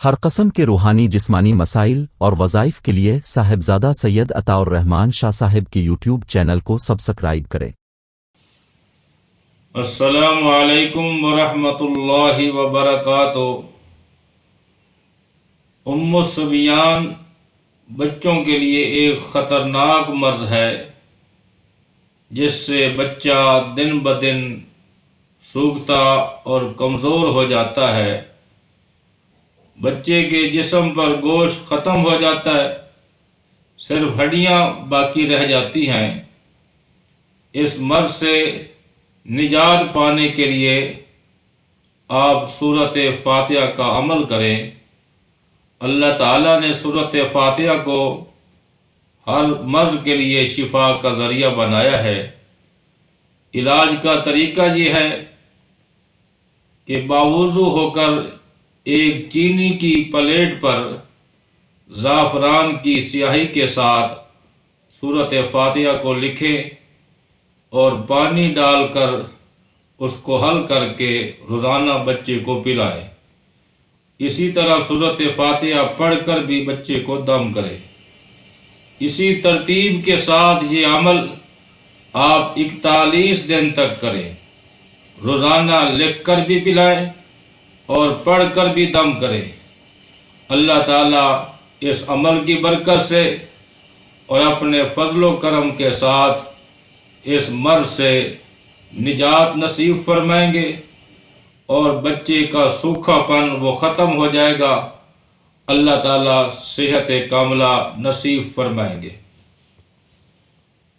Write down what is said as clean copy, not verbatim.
ہر قسم کے روحانی جسمانی مسائل اور وظائف کے لیے صاحبزادہ سید عطا الرحمن شاہ صاحب کی یوٹیوب چینل کو سبسکرائب کریں۔ السلام علیکم ورحمۃ اللہ وبرکاتہ۔ الصبیان بچوں کے لیے ایک خطرناک مرض ہے جس سے بچہ دن بدن سوکھتا اور کمزور ہو جاتا ہے۔ بچے کے جسم پر گوشت ختم ہو جاتا ہے، صرف ہڈیاں باقی رہ جاتی ہیں۔ اس مرض سے نجات پانے کے لیے آپ سورۃ فاتحہ کا عمل کریں۔ اللہ تعالیٰ نے سورۃ فاتحہ کو ہر مرض کے لیے شفا کا ذریعہ بنایا ہے۔ علاج کا طریقہ یہ ہے کہ باوضو ہو کر ایک چینی کی پلیٹ پر زعفران کی سیاہی کے ساتھ سورۃ فاتحہ کو لکھیں اور پانی ڈال کر اس کو حل کر کے روزانہ بچے کو پلائیں۔ اسی طرح سورۃ فاتحہ پڑھ کر بھی بچے کو دم کریں۔ اسی ترتیب کے ساتھ یہ عمل آپ 41 دن تک کریں۔ روزانہ لکھ کر بھی پلائیں اور پڑھ کر بھی دم کریں۔ اللہ تعالیٰ اس عمل کی برکت سے اور اپنے فضل و کرم کے ساتھ اس مرض سے نجات نصیب فرمائیں گے اور بچے کا سوکھا پن وہ ختم ہو جائے گا۔ اللہ تعالیٰ صحت کاملہ نصیب فرمائیں گے۔